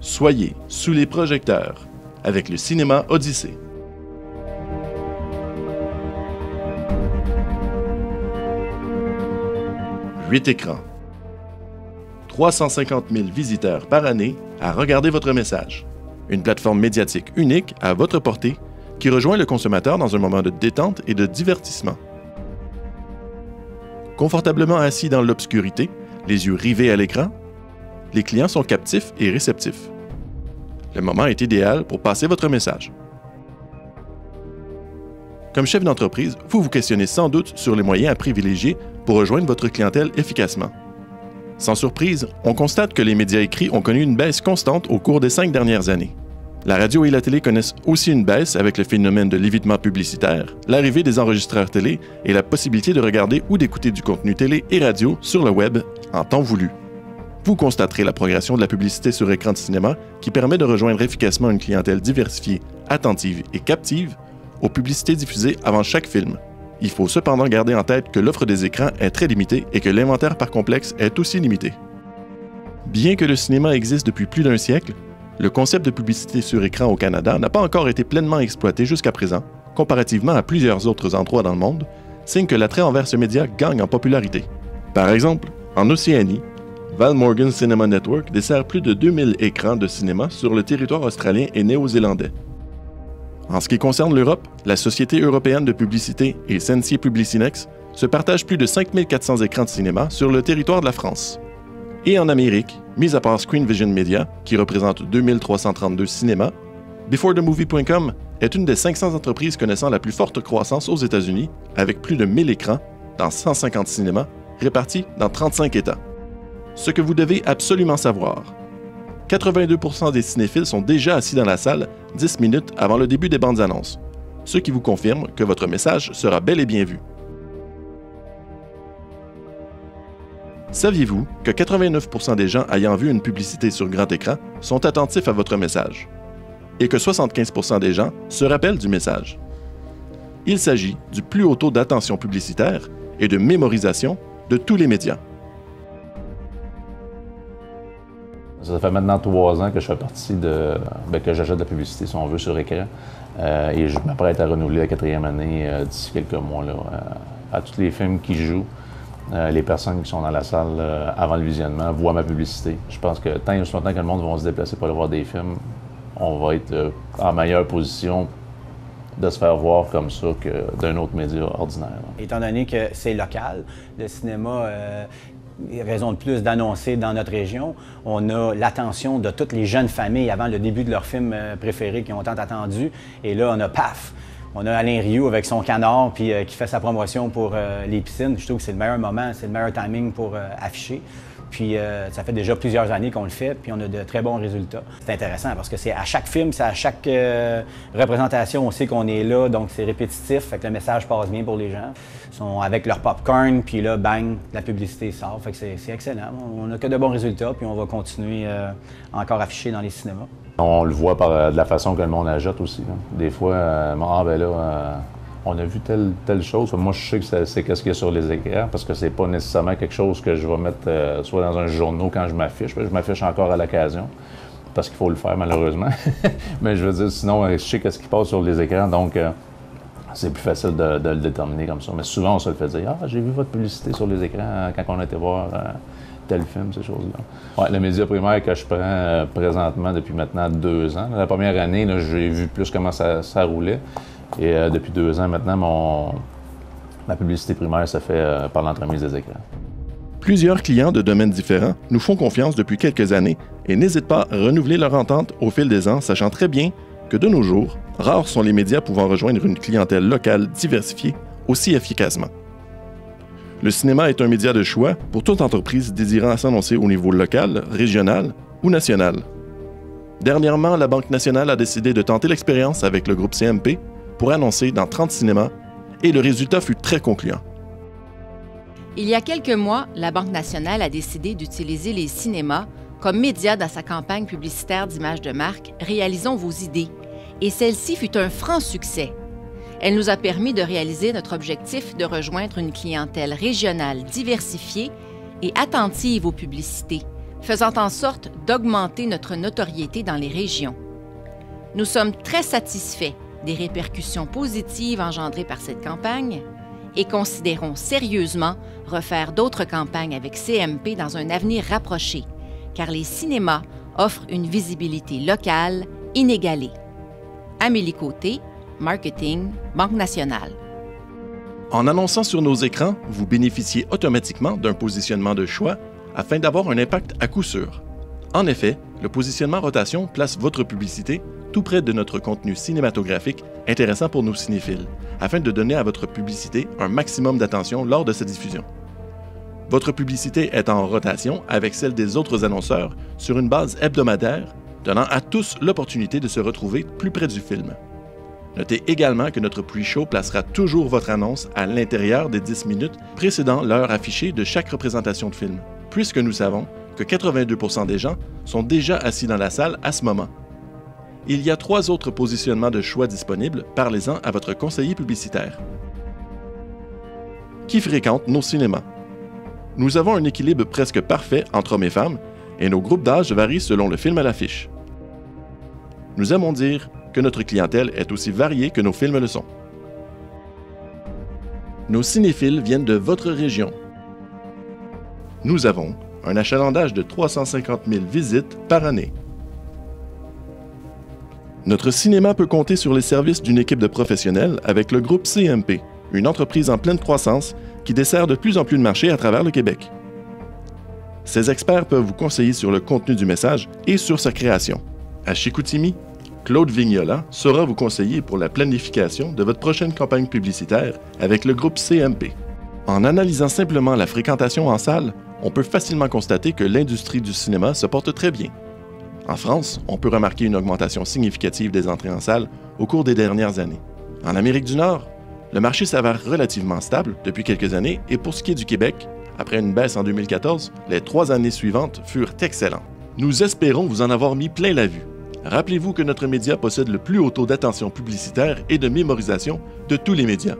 Soyez sous les projecteurs avec le cinéma Odyssée. Huit écrans. 350 000 visiteurs par année à regarder votre message. Une plateforme médiatique unique à votre portée qui rejoint le consommateur dans un moment de détente et de divertissement. Confortablement assis dans l'obscurité, les yeux rivés à l'écran, les clients sont captifs et réceptifs. Le moment est idéal pour passer votre message. Comme chef d'entreprise, vous vous questionnez sans doute sur les moyens à privilégier pour rejoindre votre clientèle efficacement. Sans surprise, on constate que les médias écrits ont connu une baisse constante au cours des 5 dernières années. La radio et la télé connaissent aussi une baisse avec le phénomène de l'évitement publicitaire, l'arrivée des enregistreurs télé et la possibilité de regarder ou d'écouter du contenu télé et radio sur le web en temps voulu. Vous constaterez la progression de la publicité sur écran de cinéma qui permet de rejoindre efficacement une clientèle diversifiée, attentive et captive aux publicités diffusées avant chaque film. Il faut cependant garder en tête que l'offre des écrans est très limitée et que l'inventaire par complexe est aussi limité. Bien que le cinéma existe depuis plus d'un siècle, le concept de publicité sur écran au Canada n'a pas encore été pleinement exploité jusqu'à présent, comparativement à plusieurs autres endroits dans le monde, signe que l'attrait envers ce média gagne en popularité. Par exemple, en Océanie, Val Morgan Cinema Network dessert plus de 2000 écrans de cinéma sur le territoire australien et néo-zélandais. En ce qui concerne l'Europe, la Société européenne de publicité et Sensi Publicinex se partagent plus de 5400 écrans de cinéma sur le territoire de la France. Et en Amérique, mis à part Screen Vision Media, qui représente 2332 cinémas, BeforeTheMovie.com est une des 500 entreprises connaissant la plus forte croissance aux États-Unis, avec plus de 1000 écrans dans 150 cinémas répartis dans 35 États. Ce que vous devez absolument savoir. 82% des cinéphiles sont déjà assis dans la salle 10 minutes avant le début des bandes annonces, ce qui vous confirme que votre message sera bel et bien vu. Saviez-vous que 89% des gens ayant vu une publicité sur grand écran sont attentifs à votre message et que 75% des gens se rappellent du message? Il s'agit du plus haut taux d'attention publicitaire et de mémorisation de tous les médias. Ça fait maintenant 3 ans que je fais partie que j'achète de la publicité, si on veut, sur écran. Et je m'apprête à renouveler la 4e année d'ici quelques mois. À tous les films qui jouent, les personnes qui sont dans la salle avant le visionnement voient ma publicité. Je pense que tant et aussi longtemps que le monde va se déplacer pour aller voir des films, on va être en meilleure position de se faire voir comme ça que d'un autre média ordinaire. Étant donné que c'est local, le cinéma... raison de plus d'annoncer dans notre région. On a l'attention de toutes les jeunes familles avant le début de leur film préféré qui ont tant attendu. Et là, on a paf! On a Alain Rioux avec son canard puis qui fait sa promotion pour les piscines. Je trouve que c'est le meilleur moment, c'est le meilleur timing pour afficher. Puis ça fait déjà plusieurs années qu'on le fait, puis on a de très bons résultats. C'est intéressant parce que c'est à chaque film, c'est à chaque représentation, on sait qu'on est là, donc c'est répétitif, fait que le message passe bien pour les gens. Ils sont avec leur popcorn, puis là, bang, la publicité sort, fait que c'est excellent. On n'a que de bons résultats, puis on va continuer encore à afficher dans les cinémas. On le voit par de la façon que le monde ajoute aussi. Là. Des fois, on a vu telle chose. Moi, je sais que c'est qu'est-ce qu'il y a sur les écrans parce que c'est pas nécessairement quelque chose que je vais mettre soit dans un journal quand je m'affiche. Je m'affiche encore à l'occasion parce qu'il faut le faire malheureusement. Mais je veux dire, sinon, je sais qu'est-ce qui passe sur les écrans, donc c'est plus facile de le déterminer comme ça. Mais souvent, on se le fait dire « Ah, j'ai vu votre publicité sur les écrans quand on a été voir tel film, ces choses-là. » Ouais, le média primaire que je prends présentement depuis maintenant 2 ans. La première année, j'ai vu plus comment ça roulait. Et depuis 2 ans maintenant, ma publicité primaire se fait par l'entremise des écrans. Plusieurs clients de domaines différents nous font confiance depuis quelques années et n'hésitent pas à renouveler leur entente au fil des ans, sachant très bien que de nos jours, rares sont les médias pouvant rejoindre une clientèle locale diversifiée aussi efficacement. Le cinéma est un média de choix pour toute entreprise désirant s'annoncer au niveau local, régional ou national. Dernièrement, la Banque nationale a décidé de tenter l'expérience avec le groupe CMP pour annoncer dans 30 cinémas et le résultat fut très concluant. Il y a quelques mois, la Banque nationale a décidé d'utiliser les cinémas comme média dans sa campagne publicitaire d'image de marque « Réalisons vos idées » et celle-ci fut un franc succès. Elle nous a permis de réaliser notre objectif de rejoindre une clientèle régionale diversifiée et attentive aux publicités, faisant en sorte d'augmenter notre notoriété dans les régions. Nous sommes très satisfaits des répercussions positives engendrées par cette campagne et considérons sérieusement refaire d'autres campagnes avec CMP dans un avenir rapproché, car les cinémas offrent une visibilité locale inégalée. Amélie Côté, Marketing, Banque nationale. En annonçant sur nos écrans, vous bénéficiez automatiquement d'un positionnement de choix afin d'avoir un impact à coup sûr. En effet, le positionnement rotation place votre publicité tout près de notre contenu cinématographique intéressant pour nos cinéphiles, afin de donner à votre publicité un maximum d'attention lors de sa diffusion. Votre publicité est en rotation avec celle des autres annonceurs sur une base hebdomadaire, donnant à tous l'opportunité de se retrouver plus près du film. Notez également que notre pre-show placera toujours votre annonce à l'intérieur des 10 minutes précédant l'heure affichée de chaque représentation de film, puisque nous savons que 82% des gens sont déjà assis dans la salle à ce moment. Il y a 3 autres positionnements de choix disponibles, parlez-en à votre conseiller publicitaire. Qui fréquente nos cinémas? Nous avons un équilibre presque parfait entre hommes et femmes, et nos groupes d'âge varient selon le film à l'affiche. Nous aimons dire que notre clientèle est aussi variée que nos films le sont. Nos cinéphiles viennent de votre région. Nous avons un achalandage de 350 000 visites par année. Notre cinéma peut compter sur les services d'une équipe de professionnels avec le groupe CMP, une entreprise en pleine croissance qui dessert de plus en plus de marchés à travers le Québec. Ces experts peuvent vous conseiller sur le contenu du message et sur sa création. À Chicoutimi, Claude Vignola saura vous conseiller pour la planification de votre prochaine campagne publicitaire avec le groupe CMP. En analysant simplement la fréquentation en salle, on peut facilement constater que l'industrie du cinéma se porte très bien. En France, on peut remarquer une augmentation significative des entrées en salle au cours des dernières années. En Amérique du Nord, le marché s'avère relativement stable depuis quelques années et pour ce qui est du Québec, après une baisse en 2014, les 3 années suivantes furent excellentes. Nous espérons vous en avoir mis plein la vue. Rappelez-vous que notre média possède le plus haut taux d'attention publicitaire et de mémorisation de tous les médias.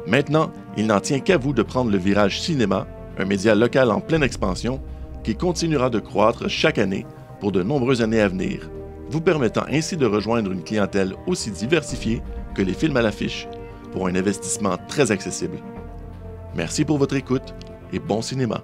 Maintenant, il n'en tient qu'à vous de prendre le virage cinéma, un média local en pleine expansion qui continuera de croître chaque année pour de nombreuses années à venir, vous permettant ainsi de rejoindre une clientèle aussi diversifiée que les films à l'affiche, pour un investissement très accessible. Merci pour votre écoute et bon cinéma!